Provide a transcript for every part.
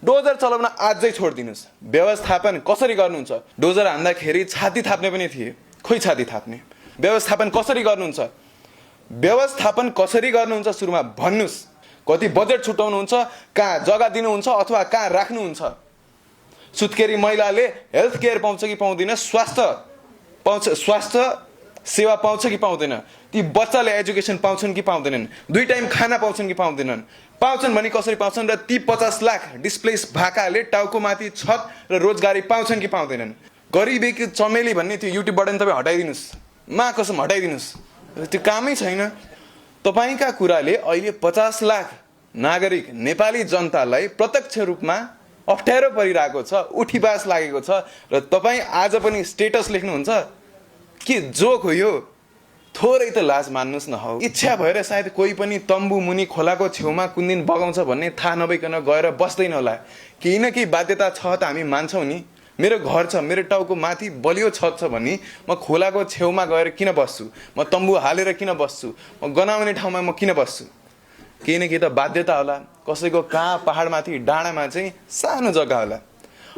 Dozer चलाउन आजै छोडिदिनुस्। व्यवस्थापन कसरी गर्नुहुन्छ? डोजर हान्दाखेरि छाती थाप्ने पनि थिए, खोइ छाती थाप्ने। व्यवस्थापन कसरी गर्नुहुन्छ? व्यवस्थापन कसरी गर्नुहुन्छ सुरुमा भन्नुस्। कति बजेट छुटाउनुहुन्छ, कहाँ जग्गा दिनुहुन्छ अथवा कहाँ राख्नुहुन्छ? सुत्केरी महिलाले हेल्थ केयर पाउँछ कि पाउँदैन, स्वास्थ्य सेवा पाउँछ कि पाउँदैन, ती बच्चाले एजुकेसन पाउँछन् कि पाउँदैनन्, 2 टाइम खाना पाउँछन् कि पाउँदैनन्, पाउँछन् भने कसरी पाउँछन्, र ती 50 लाख डिस्प्लेस भाकाले टाउकोमाथि छत र रोजगारी पाउँछन् कि पाउँदैनन्? गरिबी कि चमेली भन्ने त्यो युट्युबबाट नि तपाईँ हटाइदिनुहोस्, मा कसम हटाइदिनुहोस्, त्यो कामै छैन। तपाईँका कुराले अहिले 50 लाख नागरिक नेपाली जनतालाई प्रत्यक्ष रूपमा अप्ठ्यारो परिरहेको छ, उठीबास लागेको छ, र तपाईँ आज पनि स्टेटस लेख्नुहुन्छ के जोक हो यो? थोरै त लाज मान्नुहोस् न हौ। इच्छा भएर सायद कोही पनि तम्बु मुनि खोलाको छेउमा कुन दिन बगाउँछ भन्ने थाहा नभइकन गएर बस्दैन होला। केही न केही बाध्यता छ त हामी मान्छौँ नि। मेरो घर छ, मेरो टाउको माथि बलियो छत छ भने म खोलाको छेउमा गएर किन बस्छु? म तम्बु हालेर किन बस्छु? म गनाउने ठाउँमा म किन बस्छु? केही न केही त बाध्यता होला। कसैको कहाँ पहाडमाथि डाँडामा चाहिँ सानो जग्गा होला।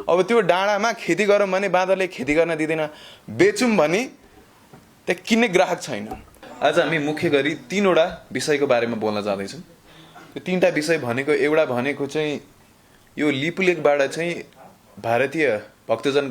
अब त्यो डाँडामा खेती गरौँ भने बाँदरले खेती गर्न दिँदैन, बेचौँ भने त्यहाँ किन्ने ग्राहक छैन। आज हामी मुख्य गरी 3वटा विषयको बारेमा बोल्न जाँदैछौँ। त्यो 3टा विषय भनेको एउटा भनेको चाहिँ यो लिपुलेखबाट चाहिँ भारतीय भक्तजनको